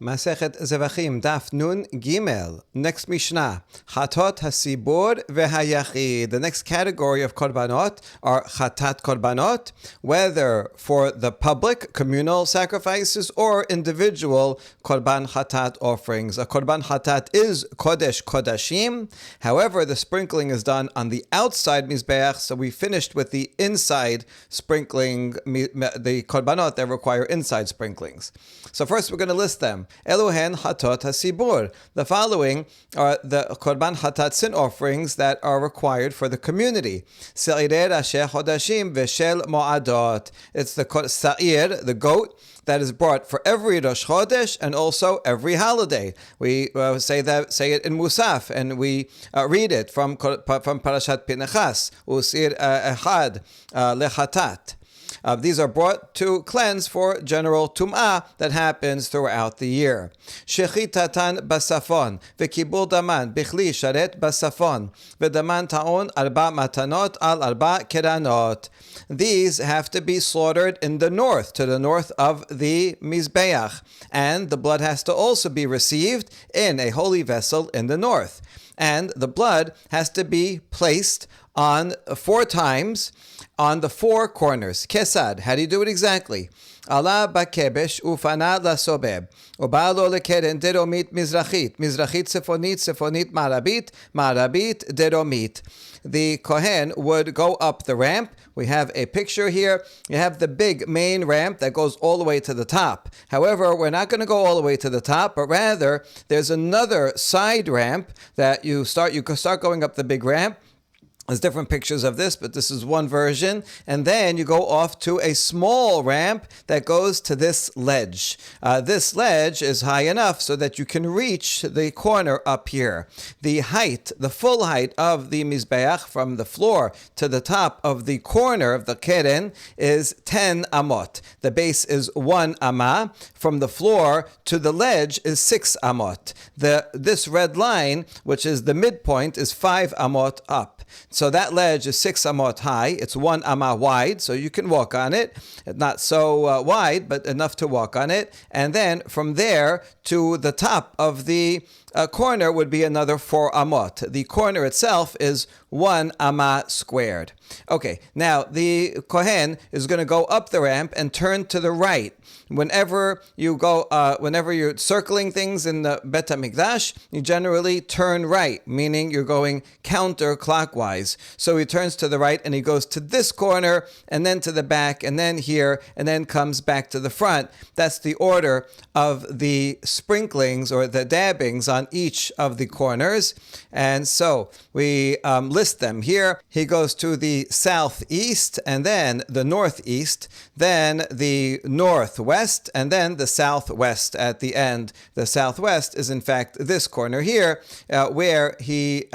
Masechet Zevaḥim, Daf Nun Gimel. Next Mishnah, Chatot Hasibur v'Hayachid. The next category of korbanot are Chatat korbanot, whether for the public communal sacrifices or individual korban chatat offerings. A korban chatat is kodesh kodashim. However, the sprinkling is done on the outside mizbeach, so we finished with the inside sprinkling, the korbanot that require inside sprinklings. So first we're going to list them. Eluhen Chatot Hasibur. The following are the korban chatat sin offerings that are required for the community. Sa'ireh Rashe Chodashim v'shel mo'adot. It's the sa'ir, the goat, that is brought for every Rosh Chodesh and also every holiday. We say it in Musaf, and we read it from Parashat Pinchas. Usir echad lechatat. These are brought to cleanse for general tum'ah that happens throughout the year. Shechitatan basafon, v'kibul daman, bichli sharet basafon, v'daman ta'on arba matanot al arba keranot. These have to be slaughtered in the north, to the north of the Mizbeach. And the blood has to also be received in a holy vessel in the north. And the blood has to be placed on 4 times on the 4 corners. Kesad, how do you do it exactly? Allah bakebesh ufana lasobeb. Ubalo lekeren deromit mizrachit. Mizrachit sefonit, sefonit marabit, marabit deromit. The Kohen would go up the ramp. We have a picture here. You have the big main ramp that goes all the way to the top. However, we're not going to go all the way to the top, but rather there's another side ramp that you can start going up the big ramp. There's different pictures of this, but this is one version. And then you go off to a small ramp that goes to this ledge. This ledge is high enough so that you can reach the corner up here. The height, the full height of the Mizbeach from the floor to the top of the corner of the keren is 10 amot. The base is 1 amah. From the floor to the ledge is 6 amot. This red line, which is the midpoint, is 5 amot up. So that ledge is 6 amot high. It's 1 amah wide, so you can walk on it. Not so wide, but enough to walk on it. And then from there to the top of the corner would be another 4 amot. The corner itself is 1 amah squared. Okay, now the Kohen is going to go up the ramp and turn to the right. Whenever you're circling things in the Bet HaMikdash, you generally turn right, meaning you're going counterclockwise. So he turns to the right and he goes to this corner and then to the back and then here and then comes back to the front. That's the order of the sprinklings or the dabbings on each of the corners. And so we list them here. He goes to the southeast and then the northeast, then the northwest, and then the southwest at the end. The southwest is in fact this corner here, where he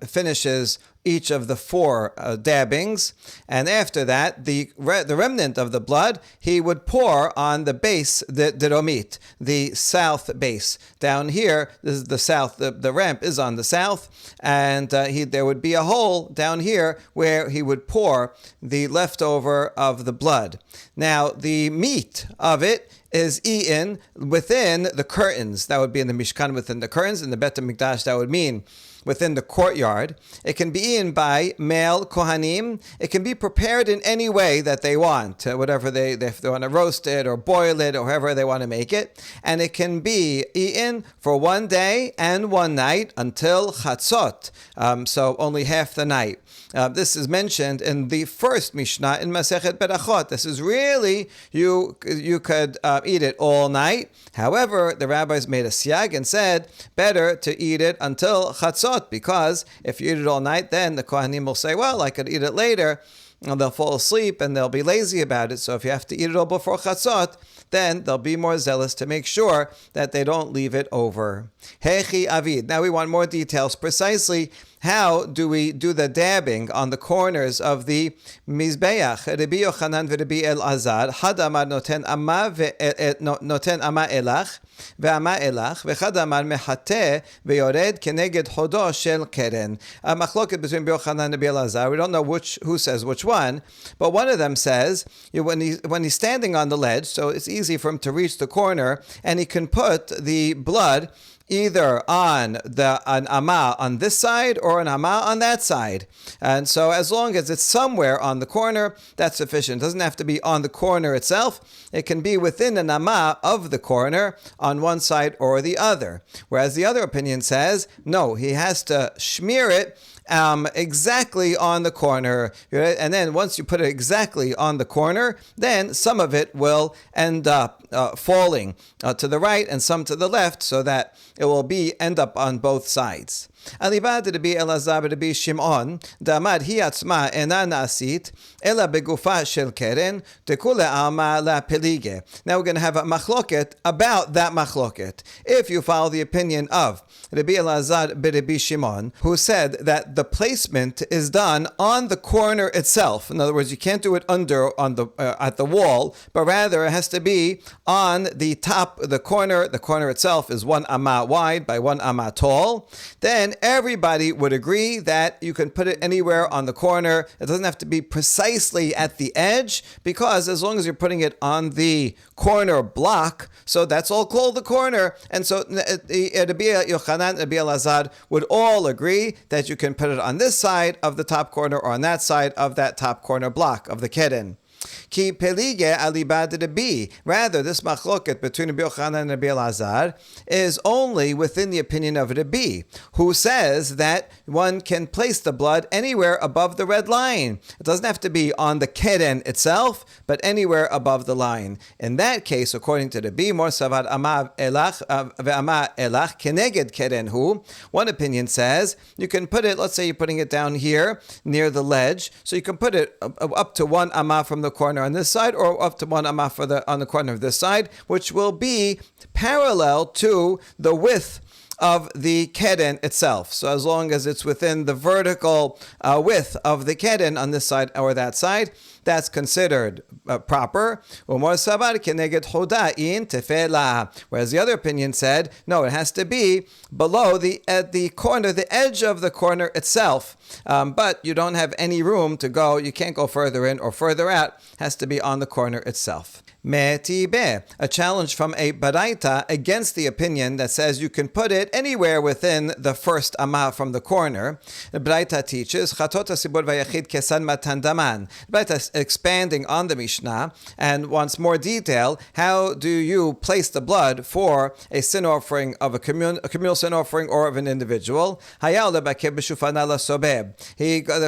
finishes each of the 4 dabbings, and after that, the remnant of the blood he would pour on the base, the deromit, the south base. Down here, this is the south. The ramp is on the south, and there would be a hole down here where he would pour the leftover of the blood. Now, the meat of it is eaten within the curtains. That would be in the Mishkan, within the curtains. In the Bet HaMikdash, that would mean within the courtyard. It can be eaten by male Kohanim. It can be prepared in any way that they want, whatever if they want to roast it or boil it or however they want to make it. And it can be eaten for 1 day and 1 night until Chatzot, so only half the night. This is mentioned in the first Mishnah in Masechet Berachot. This is really, you could eat it all night. However, the rabbis made a siyag and said, better to eat it until Chatzot, because if you eat it all night, then the Kohanim will say, well, I could eat it later. And they'll fall asleep and they'll be lazy about it. So if you have to eat it all before Chatzot, then they'll be more zealous to make sure that they don't leave it over. Hechi avid. Now we want more details. Precisely how do we do the dabbing on the corners of the Mizbeach? Rabbi Yochanan v'Rabbi Elazar, had amar noten ama elach. ואמה אלך, ואחד אמר מחטא ויורד כנגד חודו של קרן. A machloket between Yochanan and Rabbi Elazar. We don't know who says which one, but one of them says when he's standing on the ledge, so it's easy for him to reach the corner, and he can put the blood either on an amah on this side or an amah on that side. And so as long as it's somewhere on the corner, that's sufficient. It doesn't have to be on the corner itself. It can be within an amah of the corner on one side or the other. Whereas the other opinion says, no, he has to smear it exactly on the corner. And then once you put it exactly on the corner, then some of it will end up falling to the right and some to the left, so that it will end up on both sides. Alibad Rabbi Elazar Rabbi Shimon Damad hi atzma ena nasit ela begufa shel keren tekule alma la pelige. Now we're going to have a machloket about that machloket. If you follow the opinion of Rabbi Elazar Rabbi Shimon, who said that the placement is done on the corner itself. In other words, you can't do it at the wall, but rather it has to be on the top of the corner. The corner itself is 1 amah wide by 1 amah tall. Then everybody would agree that you can put it anywhere on the corner. It doesn't have to be precisely at the edge, because as long as you're putting it on the corner block, so that's all called the corner. And so Rabbi Yochanan, Rabbi Elazar would all agree that you can put it on this side of the top corner or on that side of that top corner block of the keren. Ki pelige alibad Rabbi. Rather, this machloket between Rabbi Yochanan and Rabbi Elazar is only within the opinion of Rabbi, who says that one can place the blood anywhere above the red line. It doesn't have to be on the keren itself, but anywhere above the line. In that case, according to Rabbi, mor savar ama elach ve'ama elach keneged keren hu. One opinion says you can put it. Let's say you're putting it down here near the ledge, so you can put it up to 1 amah from the corner on this side, or up to 1 amah on the corner of this side, which will be parallel to the width of the keren itself. So as long as it's within the vertical width of the keren on this side or that side, that's considered proper. Whereas the other opinion said, no, it has to be below the corner, the edge of the corner itself. But you don't have any room to go. You can't go further in or further out. It has to be on the corner itself. Metibeh, a challenge from a baraita against the opinion that says you can put it anywhere within the first amah from the corner. The baraita teaches chatot hasibur vayachid kesan matan daman. The baraita is expanding on the Mishnah and wants more detail. How do you place the blood for a sin offering of a communal sin offering or of an individual? The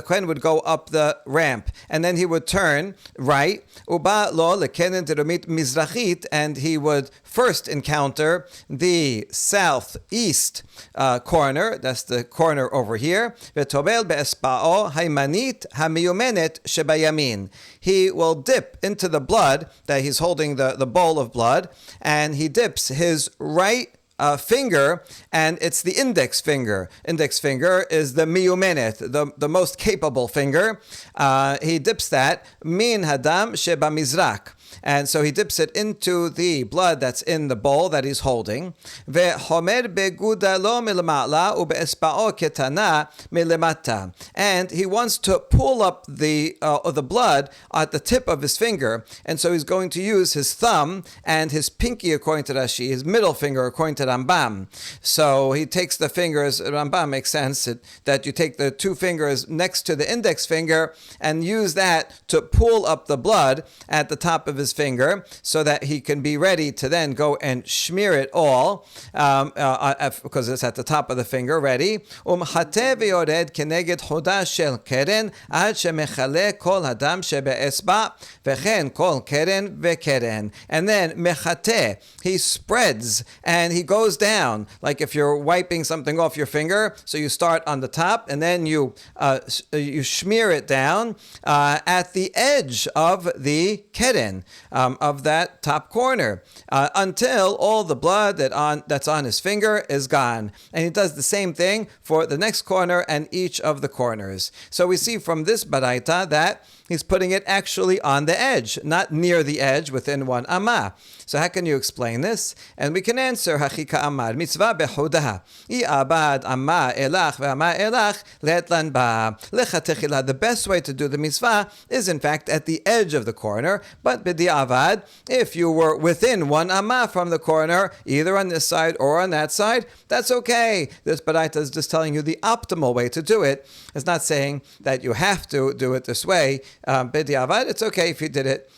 kohen would go up the ramp and then he would turn right. Uba lo lekenen mizrachit, and he would first encounter the southeast corner. That's the corner over here. V'tobel be'espa'o haymanit hamiyumenet shebayamin. He will dip into the blood that he's holding, the bowl of blood, and he dips his right finger, and it's the index finger. Index finger is the miyumenet, the most capable finger. He dips that min hadam sheba mizrak. And so he dips it into the blood that's in the bowl that he's holding. And he wants to pull up the blood at the tip of his finger. And so he's going to use his thumb and his pinky, according to Rashi, his middle finger, according to Rambam. So he takes the fingers, Rambam makes sense that you take the 2 fingers next to the index finger and use that to pull up the blood at the top of his finger, so that he can be ready to then go and smear it all, because it's at the top of the finger, ready. And then mechate, he spreads and he goes down, like if you're wiping something off your finger. So you start on the top and then you smear it down at the edge of the keren. of that top corner until all the blood that's on his finger is gone. And he does the same thing for the next corner and each of the corners. So we see from this baraita that he's putting it actually on the edge, not near the edge within 1 amah. So how can you explain this? And we can answer, Hachika Amar, mitzvah behudaha. I abad amma elach ve'amah elach le'etlan ba. Lechatechila, the best way to do the mitzvah is in fact at the edge of the corner, but b'di'avad, if you were within 1 amah from the corner, either on this side or on that side, that's okay. This baraita is just telling you the optimal way to do it. It's not saying that you have to do it this way. B'di'avad, it's okay if you did it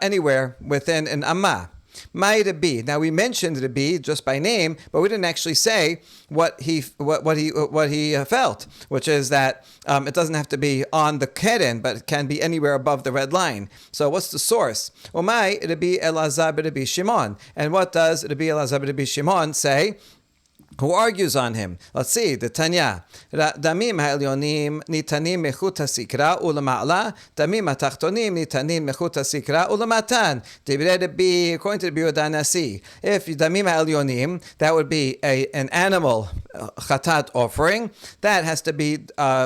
anywhere within an amah. Mai Rabbi. Now we mentioned Rabbi just by name, but we didn't actually say what he felt, which is that it doesn't have to be on the keren, but it can be anywhere above the red line. So what's the source? Mai Rabbi Elazar Rabbi Shimon. And what does Rabbi Elazar Rabbi Shimon say? Who argues on him? Let's see, the Tanya. Damim ha'elyonim nitanim mechut hasikra ulama'ala, damim ha'tachtonim nitanim mechut hasikra ulamatan. According to the Yehuda Nasi, if damim ha'elyonim, that would be an animal chatat offering, that has to be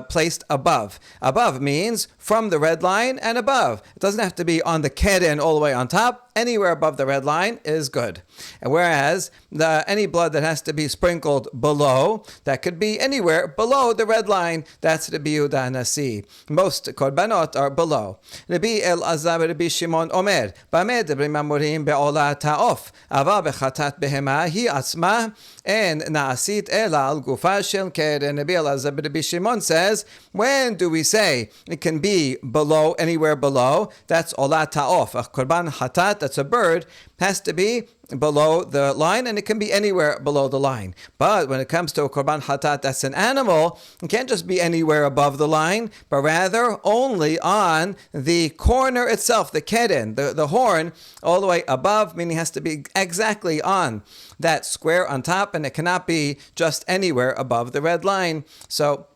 placed above. Above means from the red line and above. It doesn't have to be on the keren all the way on top. Anywhere above the red line is good. And whereas any blood that has to be sprinkled below, that could be anywhere below the red line. That's Rabbi Yehuda Nasi. Most korbanot are below. Rabbi Elazar Rabbi Shimon Omer, Bameh Debrim Amurim be'ola ta'of, ava bechatat behema hi atzma en na'asit ela al gufa shel keren. Rabbi Elazar Rabbi Shimon says, when do we say it can be below, anywhere below? That's ola ta'of, a korban hatat, that's a bird, has to be below the line, and it can be anywhere below the line. But when it comes to a korban hatat, that's an animal, it can't just be anywhere above the line, but rather only on the corner itself, the keren, the horn, all the way above, meaning it has to be exactly on that square on top, and it cannot be just anywhere above the red line. So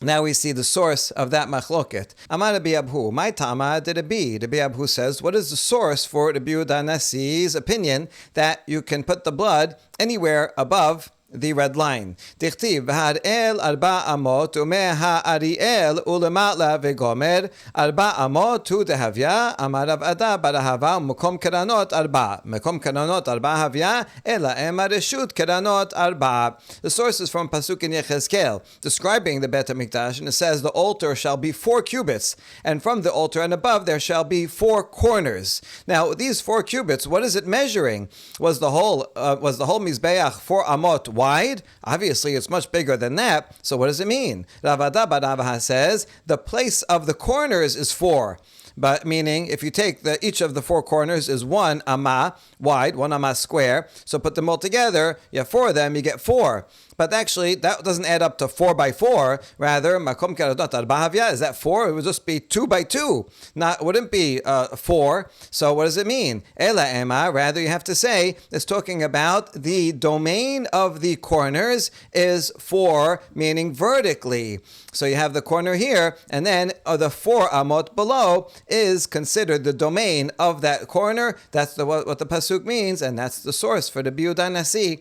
now we see the source of that machloket. Amar Rabbi Abhu, my tama de Rabbi. Rabbi Abhu says, what is the source for Rabbi Yehuda Nasi's opinion that you can put the blood anywhere above the red line? Dichtiv v'har'el arba amot umeh ha'ariel ulematla v'gomer arba amot hu dehavya amar Rav Ada bar Ahava u'mekom keranot arba mekom keranot arba havya ela ema reshut keranot arba. The source is from Pasuk in Yechezkel describing the Bet HaMikdash, and it says the altar shall be 4 cubits, and from the altar and above there shall be 4 corners. Now these 4 cubits, what is it measuring? Was the whole mizbeach 4 amot wide? Obviously, it's much bigger than that. So what does it mean? Rav Ada bar Ahava says the place of the corners is 4. But meaning, if you take each of the 4 corners is 1 amah wide, 1 amah square. So put them all together, you have 4 of them, you get 4. But actually, that doesn't add up to 4 by 4. Rather, makom keranot arba havya, is that 4? It would just be 2 by 2. It wouldn't be 4. So what does it mean? Ela ema, rather you have to say, it's talking about the domain of the corners is 4, meaning vertically. So you have the corner here, and then the 4 amot below is considered the domain of that corner. That's what the pasuk means, and that's the source for the Rabbi Yehuda Nasi,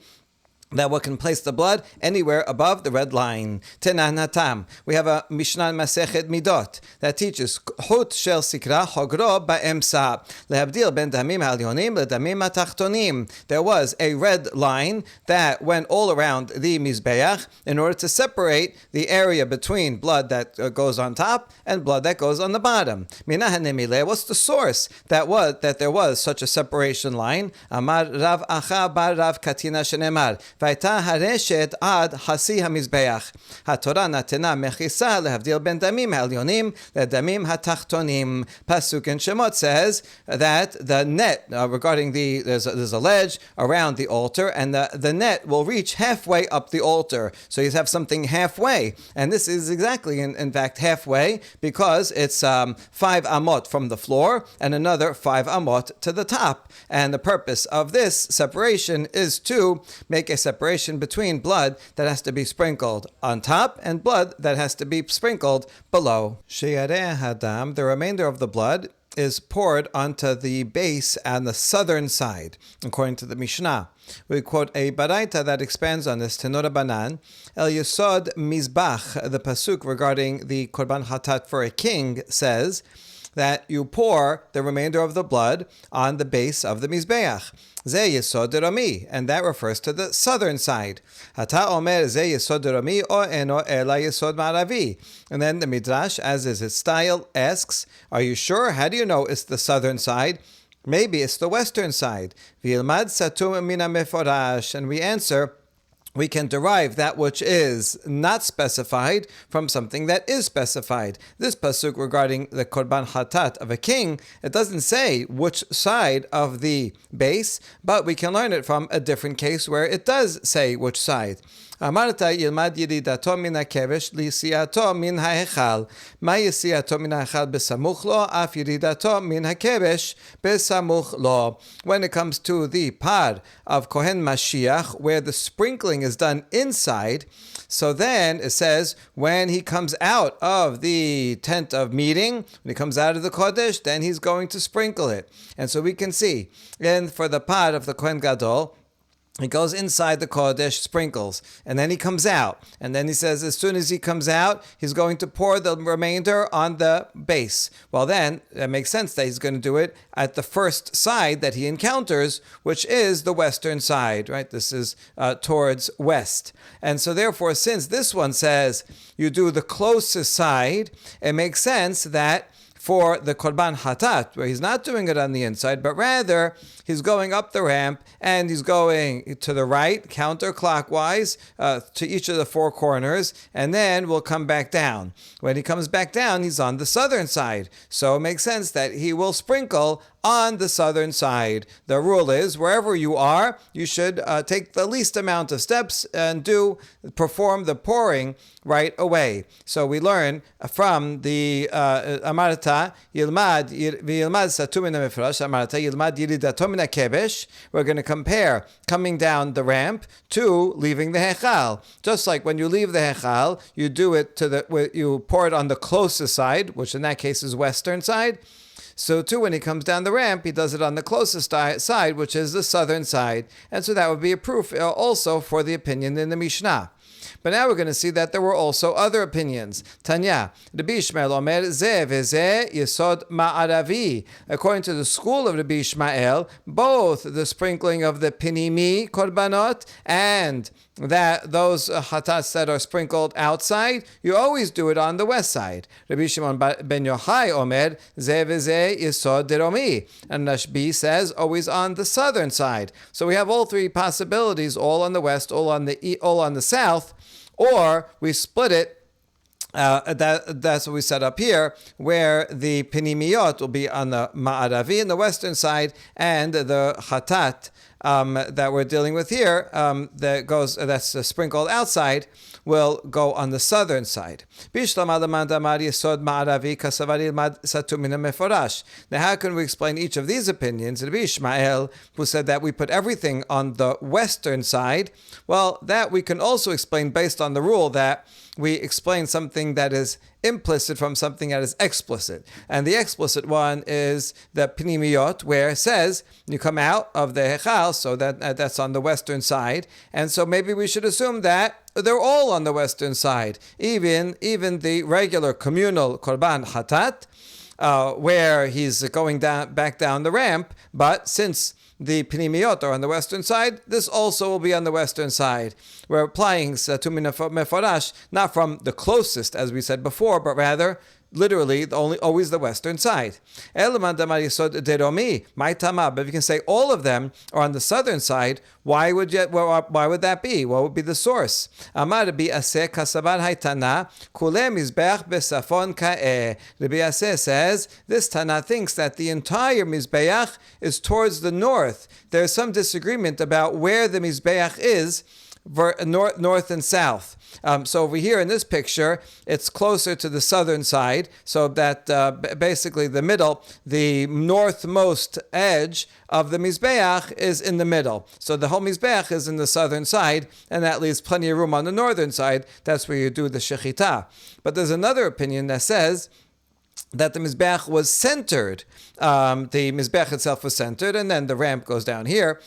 that one can place the blood anywhere above the red line. Tenanatam. We have a Mishnah Masechet Midot that teaches Chut shel sikra hogro ba'emsa lehabdil ben damim ha'alyonim ledamim ha'tachtonim. There was a red line that went all around the mizbeach in order to separate the area between blood that goes on top and blood that goes on the bottom. Minahanemile. What's the source that there was such a separation line? Amar Rav Acha bar Rav Katina shenemar. Vayta hareshet ad hasi hamizbeach. HaTorah natena mechisa lehavdil ben damim ha'alyonim ledamim ha'tachtonim. Pasuk in Shemot says that the net regarding there's a ledge around the altar, and the net will reach halfway up the altar. So you have something halfway, and this is exactly in fact halfway, because it's 5 amot from the floor and another 5 amot to the top. And the purpose of this separation is to make a separation between blood that has to be sprinkled on top and blood that has to be sprinkled below. Sheyareh hadam, the remainder of the blood, is poured onto the base on the southern side, according to the Mishnah. We quote a baraita that expands on this, Tenora Banan, El Yesod Mizbach, the pasuk regarding the Korban Hatat for a king, says that you pour the remainder of the blood on the base of the Mizbeach. Ze Yesod Rami, and that refers to the southern side. Hata Omer Ze Yesod Rami o eno ela Yesod Ma'aravi. And then the Midrash, as is its style, asks, are you sure? How do you know it's the southern side? Maybe it's the western side. V'ilmad satum mina meforash. And we answer, we can derive that which is not specified from something that is specified. This pasuk regarding the korban hatat of a king, it doesn't say which side of the base, but we can learn it from a different case where it does say which side. Amarta yilmad yiridato min hakevesh lisiato min ha'echal. Ma yisiato min ha'echal besamuch lo, af yiridato min hakevesh besamuch lo. When it comes to the par of Kohen Mashiach, where the sprinkling is done inside, so then it says when he comes out of the tent of meeting, when he comes out of the Kodesh, then he's going to sprinkle it. And so we can see, and for the par of the Kohen Gadol, he goes inside the Kodesh, sprinkles, and then he comes out. And then he says as soon as he comes out, he's going to pour the remainder on the base. Well then, it makes sense that he's going to do it at the first side that he encounters, which is the western side, right? This is towards west. And so therefore, since this one says you do the closest side, it makes sense that for the Korban Hatat, where he's not doing it on the inside, but rather he's going up the ramp and he's going to the right, counterclockwise, to each of the four corners, and then we'll come back down. When he comes back down, he's on the southern side. So it makes sense that he will sprinkle on the southern side. The rule is, wherever you are, you should take the least amount of steps and perform the pouring right away. So we learn from the Amarta, Yilmad Satum min ha'mefrash, Amarta, Yilmad Yiridato min ha'kebesh. We're going to compare coming down the ramp to leaving the Hechal. Just like when you leave the Hechal, you do it you pour it on the closest side, which in that case is western side. So too, when he comes down the ramp, he does it on the closest side, which is the southern side. And so that would be a proof also for the opinion in the Mishnah. But now we're going to see that there were also other opinions. Tanya, Rabbi Ishmael Omer Ze v'ze Yesod Ma'aravi. According to the school of Rabbi Ishmael, both the sprinkling of the Pinimi Korbanot and that those hatats that are sprinkled outside, you always do it on the west side. Rabbi Shimon ben Yochai Omer Ze v'ze Yesod Deromi. And Rashbi says always on the southern side. So we have all three possibilities, all on the west, all on the south. Or we split it, that's what we set up here, where the Pinimiyot will be on the Ma'aravi, in the western side, and the Hatat that we're dealing with here, that's sprinkled outside, will go on the southern side. Now how can we explain each of these opinions? Rabbi Ishmael, who said that we put everything on the western side, well, that we can also explain based on the rule that we explain something that is implicit from something that is explicit. And the explicit one is the Pnimiyot, where it says you come out of the Hechal, so that's on the western side. And so maybe we should assume that they're all on the western side. Even the regular communal Korban Hatat, where he's going back down the ramp, but since the Pnimiyot are on the western side, this also will be on the western side. We're applying Satum Meforash, not from the closest, as we said before, but rather literally always the western side. But if you can say all of them are on the southern side, why would that be? What would be the source? Rabbi Aseh says this Tana thinks that the entire Mizbeach is towards the north. There's some disagreement about where the Mizbeach is, north and south. So over here in this picture, it's closer to the southern side, so that basically the northmost edge of the Mizbeach is in the middle. So the whole Mizbeach is in the southern side, and that leaves plenty of room on the northern side. That's where you do the Shechita. But there's another opinion that says that the Mizbeach was centered. The Mizbeach itself was centered, and then the ramp goes down here,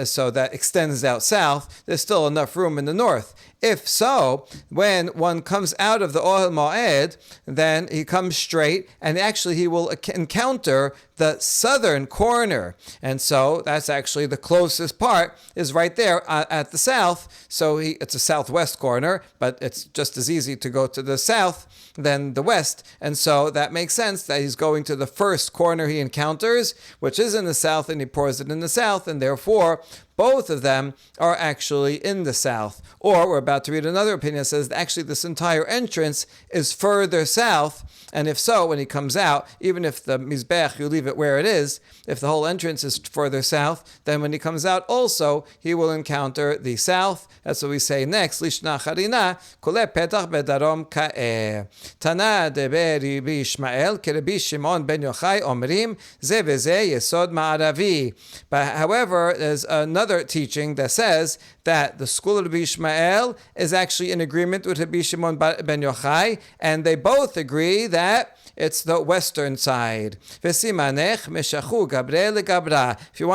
so that extends out south. There's still enough room in the north. If so, when one comes out of the Ohel Moed, then he comes straight, and actually he will encounter the southern corner. And so that's actually the closest part, is right there at the south. So it's a southwest corner, but it's just as easy to go to the south than the west. And so that makes sense that he's going to the first corner he encounters, which is in the south, and he pours it in the south, and therefore both of them are actually in the south. Or we're about to read another opinion that says that actually this entire entrance is further south, and if so, when he comes out, even if the Mizbech, you leave it where it is, if the whole entrance is further south, then when he comes out also, he will encounter the south. That's what we say next. Lishna charina, kole petach bedarom ka'eh. Tana deber Rabbi Ishmael, kerebi Shimon ben Yochai omrim, ze veze yesod ma'aravi. But however, there's another teaching that says that the school of Rabbi Ishmael is actually in agreement with Rabbi Shimon ben Yochai, and they both agree that it's the western side. If you want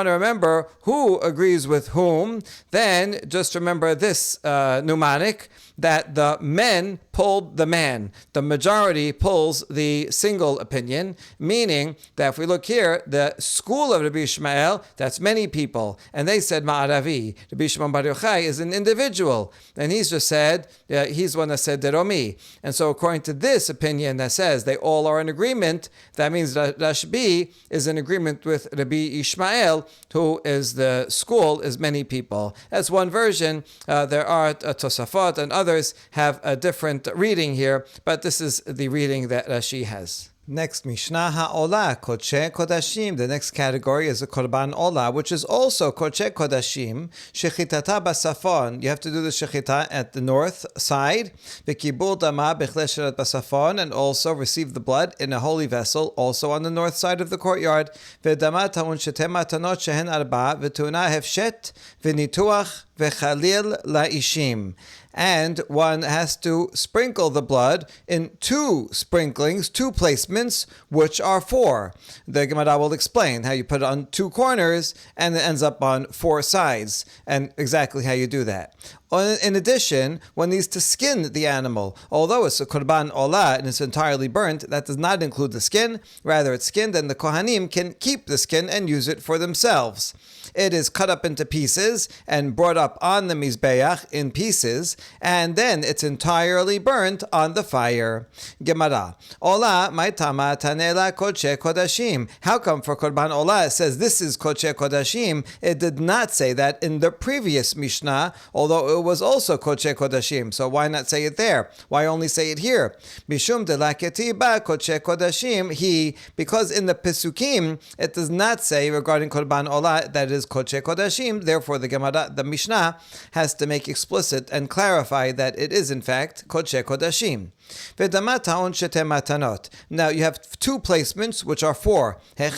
to remember who agrees with whom, then just remember this mnemonic, that the men pulled the man. The majority pulls the single opinion, meaning that if we look here, the school of Rabbi Ishmael, that's many people, and they said Ma'aravi. Rabbi Shimon bar Yochai is an individual, and he's just said, he's one that said Deromi. And so according to this opinion that says they all are in agreement, that means that Rashbi is in agreement with Rabbi Ishmael, who is the school, is many people. That's one version. There are Tosafot and others have a different reading here, but this is the reading that Rashi has. Next, Mishnah Ha'olah, Kodshe Kodashim. The next category is a Korban Olah, which is also Kodshe Kodashim, Shechitata Basafon. You have to do the Shechita at the north side, V'kibul Dama B'chleshet Basafon, and also receive the blood in a holy vessel, also on the north side of the courtyard. V'dama Ta'un Shete Matanot Shehen Arba, V'tuna Hefshet, V'nituach, V'chalil La'ishim. And one has to sprinkle the blood in two sprinklings, two placements, which are four. The Gemara will explain how you put it on two corners and it ends up on four sides, and exactly how you do that. In addition, one needs to skin the animal. Although it's a korban olah and it's entirely burnt, that does not include the skin. Rather, it's skinned, and the kohanim can keep the skin and use it for themselves. It is cut up into pieces and brought up on the mizbeach in pieces, and then it's entirely burnt on the fire. Gemara. Olah ma'itama tanela kodshe kodashim. How come for korban olah it says this is kodshe kodashim? It did not say that in the previous Mishnah, although it was also kodshe kodashim. So why not say it there? Why only say it here? Mishum de la ketiba kodshe kodashim. Because in the Pesukim it does not say regarding korban olah that it is kodshe kodashim. Therefore, the Gemara, the Mishnah, has to make explicit and clarify that it is in fact kodshe kodashim. Now you have two placements, which are four. How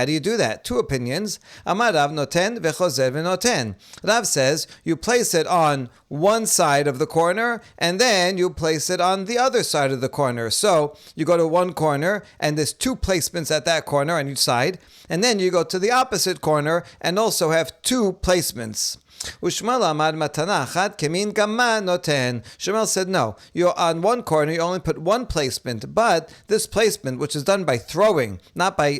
do you do that? Two opinions. Amar Rav noten vechozer v'noten. Rav says you place it on one side of the corner, and then you place it on the other side of the corner. So you go to one corner, and there's two placements at that corner on each side, and then you go to the opposite corner and also have two placements. Ushmal amad matana achat kemin gamma noten. Shmuel said no. You're on one corner. You only put one placement, but this placement, which is done by throwing, not by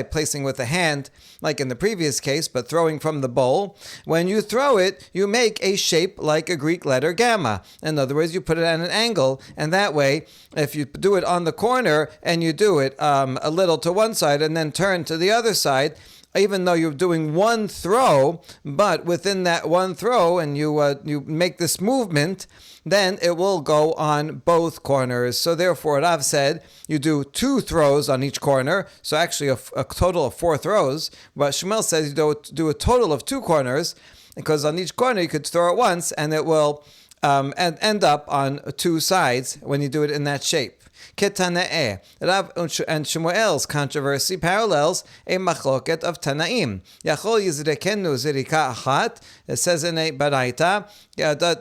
placing with the hand, like in the previous case, but throwing from the bowl. When you throw it, you make a shape like a Greek letter gamma. In other words, you put it at an angle, and that way, if you do it on the corner and you do it a little to one side and then turn to the other side, even though you're doing one throw, but within that one throw, and you make this movement, then it will go on both corners. So therefore, Rav said you do two throws on each corner, so actually a total of four throws. But Shmuel says you do a total of two corners, because on each corner you could throw it once, and it will end up on two sides when you do it in that shape. Ketana'eh. Rav and Shmuel's controversy parallels a machloket of Tanaim. Yachol yizrekenu zirika achat. It says in a baraita,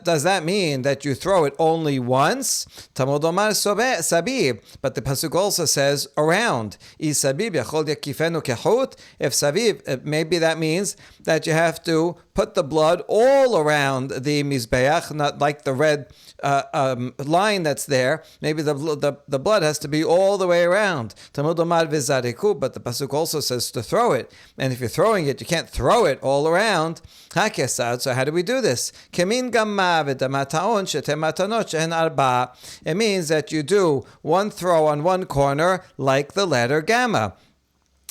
does that mean that you throw it only once? Talmud omar sabib. But the pasuk also says around. Isabib yachol yakifenu kehut. If sabib, maybe that means that you have to put the blood all around the mizbeach, not like the red line that's there. Maybe the blood has to be all the way around. Talmud omar v'zariku. But the pasuk also says to throw it. And if you're throwing it, you can't throw it all around. So how do we do this? It means that you do one throw on one corner like the letter gamma.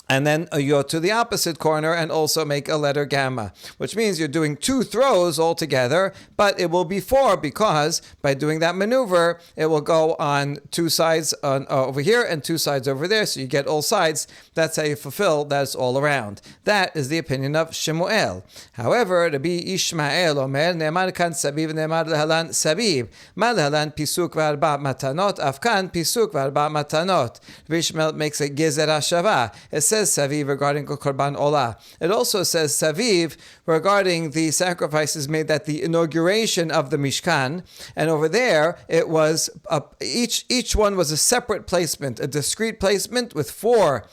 And then you go to the opposite corner and also make a letter gamma, which means you're doing two throws altogether, but it will be four because by doing that maneuver, it will go on two sides over here and two sides over there, so you get all sides. That's how you fulfill that's all around. That is the opinion of Shemuel. However, Rabbi Ishmael Omer, Ne'emar kan sabiv, Ne'emar lehalan sabib, ma lehalan pisuk v'arba matanot, afkan pisuk v'arba matanot. Rabbi Ishmael makes a gezer hashava. It says Saviv regarding Korban Olah. It also says Saviv regarding the sacrifices made at the inauguration of the Mishkan. And over there, it was each one was a separate placement, a discrete placement with four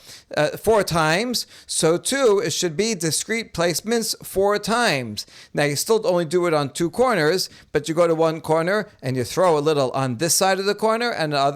times. So too, it should be discrete placements 4 times. Now you still only do it on 2 corners, but you go to one corner and you throw a little on this side of the corner and on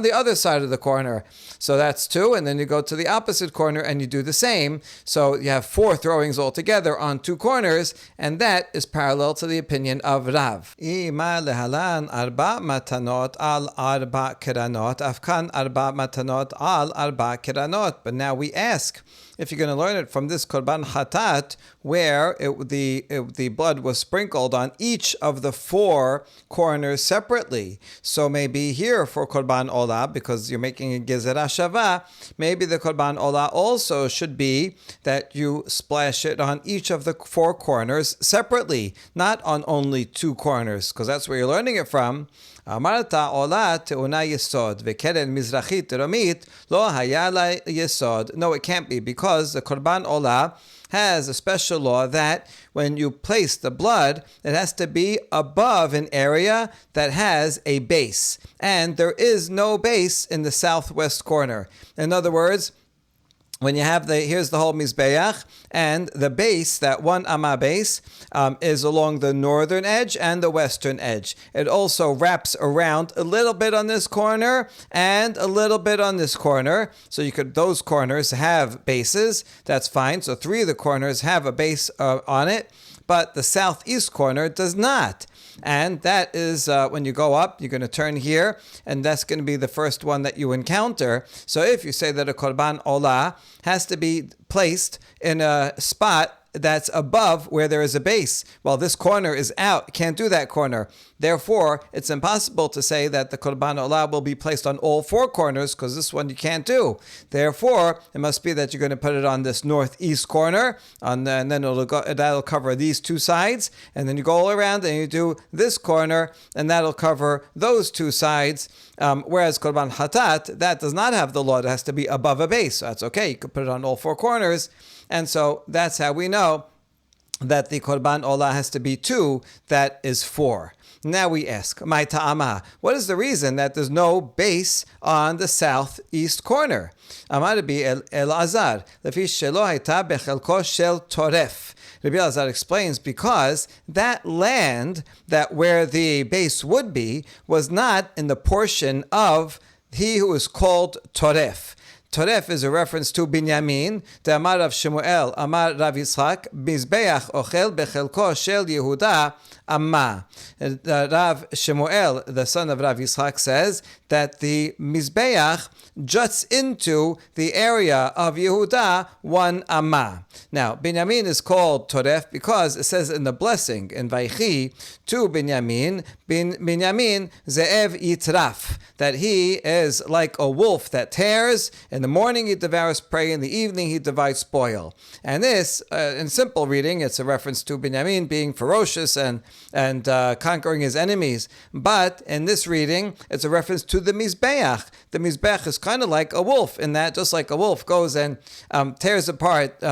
the other side of the corner. So that's 2, and then you go to the opposite corner and you do the same. So you have 4 throwings altogether on 2 corners, and that is parallel to the opinion of Rav. Ima lehalan arba matanot al arba kiranot, afkan arba matanot al arba kiranot. But now we ask, if you're going to learn it from this Korban Chatat, where the blood was sprinkled on each of the 4 corners separately. So maybe here for Korban Olah, because you're making a Gezer HaShavah, maybe the Korban Olah also should be that you splash it on each of the 4 corners separately, not on only 2 corners, because that's where you're learning it from. Amarta olah te'una yesod v'keren mizrachit romit lo haya la yesod. No, it can't be, because the Korban Olah has a special law that when you place the blood, it has to be above an area that has a base. And there is no base in the southwest corner. In other words, when you have here's the whole Mizbeach, and the base, that 1 Amah base, is along the northern edge and the western edge. It also wraps around a little bit on this corner and a little bit on this corner. So those corners have bases. That's fine. So 3 of the corners have a base on it, but the southeast corner does not. And that is when you go up, you're going to turn here, and that's going to be the first one that you encounter. So if you say that a Korban Olah has to be placed in a spot that's above where there is a base, well, this corner is out, can't do that corner. Therefore, it's impossible to say that the Korban Olah will be placed on all 4 corners, because this one you can't do. Therefore, it must be that you're going to put it on this northeast corner, and then that'll cover these 2 sides, and then you go all around and you do this corner, and that'll cover those 2 sides. Whereas Korban Hatat, that does not have the law. It has to be above a base. So that's okay. You could put it on all 4 corners. And so that's how we know that the Korban Olah has to be 2, that is 4. Now we ask, my ta'ama, what is the reason that there's no base on the southeast corner? Amar Rabbi Elazar, lefi shelo hayta bechelko shel toref. Rabbi Elazar explains, because that land that where the base would be was not in the portion of he who is called toref. Toref is a reference to Binyamin. The Amar Rav Shemuel, Amar Rav Yitzchak, Mizbeach ochel bechelko shel Yehuda Amma. Rav Shemuel, the son of Rav Yitzchak, says that the Mizbeach juts into the area of Yehuda 1 Amma. Now, Binyamin is called Toref because it says in the blessing in Vaychi to Binyamin, Binyamin Ze'ev Yitraf, that he is like a wolf that tears. In the morning he devours prey, in the evening he divides spoil. And this, in simple reading, it's a reference to Binyamin being ferocious and conquering his enemies. But in this reading, it's a reference to the Mizbeach. The Mizbeach is kind of like a wolf, in that just like a wolf goes and tears apart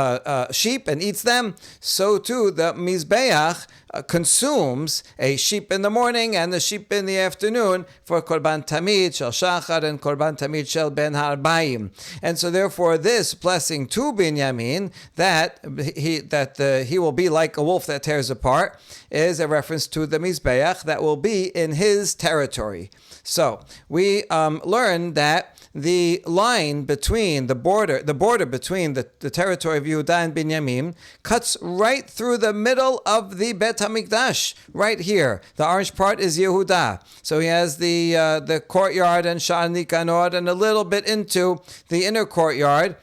sheep and eats them, so too the Mizbeach consumes a sheep in the morning and the sheep in the afternoon for Korban Tamid Shel Shachar and Korban Tamid Shel Ben Harbaim. And so therefore this blessing to Binyamin, that he will be like a wolf that tears apart, is a reference to the Mizbeach that will be in his territory. So we learn that the line between the border between the territory of Yehuda and Binyamin cuts right through the middle of the Bet HaMikdash, right here. The orange part is Yehuda. So he has the courtyard and Sha'ar Nikanor and a little bit into the inner courtyard.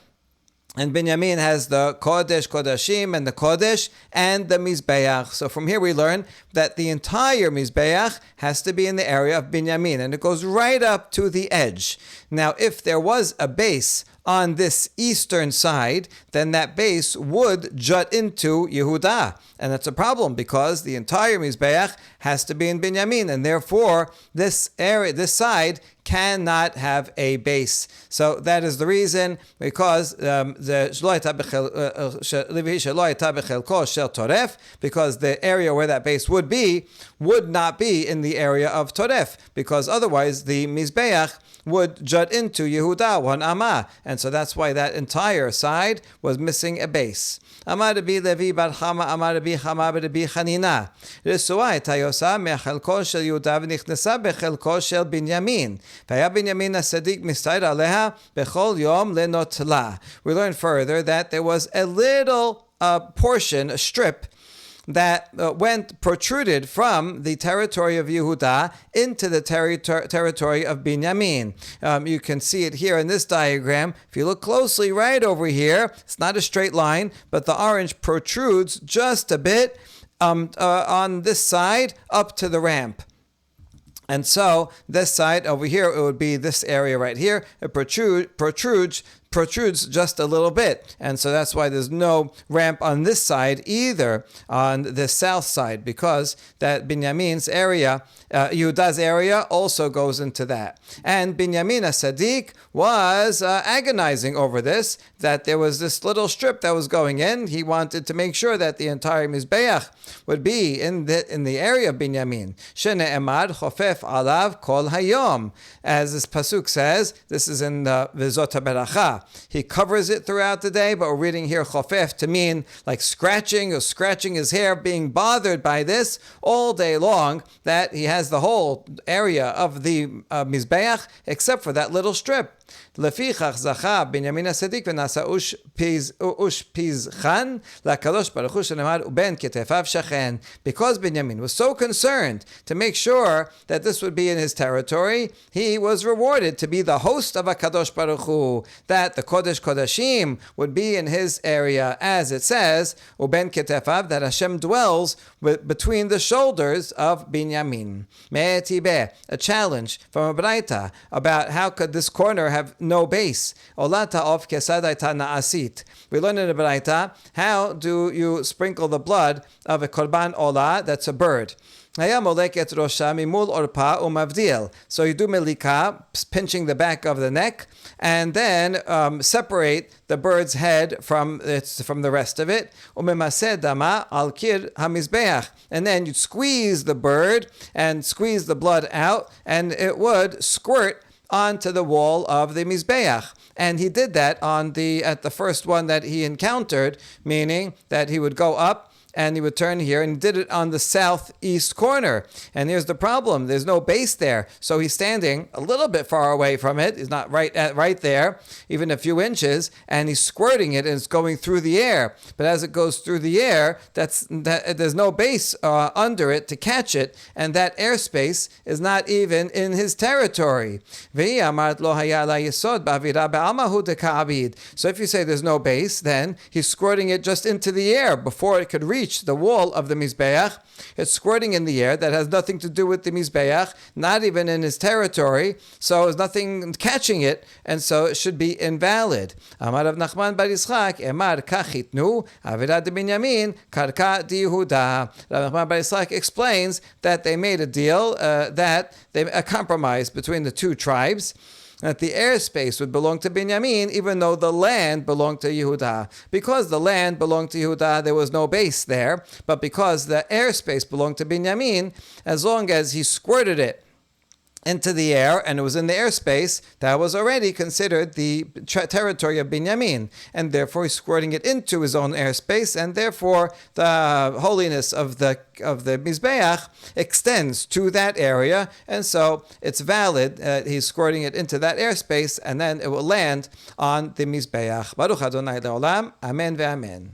And Binyamin has the Kodesh Kodashim and the Kodesh and the Mizbeach. So from here we learn that the entire Mizbeach has to be in the area of Binyamin, and it goes right up to the edge. Now, if there was a base on this eastern side, then that base would jut into Yehuda. And that's a problem because the entire Mizbeach has to be in Binyamin, and therefore this side cannot have a base. So that is the reason, because because the area where that base would not be in the area of Toref, because otherwise the Mizbeach would jut into Yehuda, one Amah. And so that's why that entire side was missing a base. Amar Rabbi Levi bar Chama, Amar Rabbi Chama bar Rabbi Chanina. Resua הייתה יוסה מחלקו של יהודה ונכנסה בחלקו של בנימין. והיה בנימין הצדיק מסתער עליה בכל יום לנוטלה. We learn further that there was a little portion, a strip, that protruded from the territory of Yehuda into the territory of Binyamin. You can see it here in this diagram. If you look closely right over here, it's not a straight line, but the orange protrudes just a bit on this side up to the ramp. And so this side over here, it would be this area right here. It protrudes just a little bit, and so that's why there's no ramp on this side either, on the south side, because that Binyamin's area, Yehuda's area, also goes into that. And Binyamin Sadiq was agonizing over this, that there was this little strip that was going in. He wanted to make sure that the entire Mizbeach would be in the area of Binyamin. Shene'emad chofef alav kol hayom, as this pasuk says. This is in the Vizot HaBeracha. He covers it throughout the day, but we're reading here chofef to mean like scratching his hair, being bothered by this all day long, that he has the whole area of the Mizbeach except for that little strip. לפיכך זכה בנימין הצדיק ונעשה אוש פזחן לקדוש ברוך הוא שנאמר ובין כתפיו שכן. Because Binyamin was so concerned to make sure that this would be in his territory, he was rewarded to be the host of HaKadosh Baruch Hu, that the Kodesh Kodashim would be in his area, as it says, uben ketefav, that Hashem dwells between the shoulders of Binyamin. Me'etibeh, a challenge from a Braita about how could this corner have no base. Olata of kesadaita naasit. We learn in the Braita, how do you sprinkle the blood of a korban olah, that's a bird? So you do melika, pinching the back of the neck, and then separate the bird's head from the rest of it. And then you squeeze the bird and squeeze the blood out, and it would squirt onto the wall of the Mizbeach. And he did that at the first one that he encountered, meaning that he would go up and he would turn here, and he did it on the southeast corner. And here's the problem. There's no base there. So he's standing a little bit far away from it. He's not right there, even a few inches, and he's squirting it, and it's going through the air. But as it goes through the air, there's no base under it to catch it, and that airspace is not even in his territory. So if you say there's no base, then he's squirting it just into the air before it could reach reach the wall of the Mizbeach. It's squirting in the air that has nothing to do with the Mizbeach, not even in his territory, so there's nothing catching it, and so it should be invalid. Amar Rav Nachman bar Yitzchak, Emar kachitnu, Avirat de Binyamin, Karka di Yehuda. Rav Nachman bar Yitzchak explains that they made a deal, a compromise between the two tribes, that the airspace would belong to Binyamin, even though the land belonged to Yehuda. Because the land belonged to Yehuda, there was no base there, but because the airspace belonged to Binyamin, as long as he squirted it into the air and it was in the airspace, that was already considered the territory of Binyamin, and therefore he's squirting it into his own airspace, and therefore the holiness of the Mizbeach extends to that area, and so it's valid. He's squirting it into that airspace, and then it will land on the Mizbeach. Baruch Adonai Le'olam. Amen ve'amen.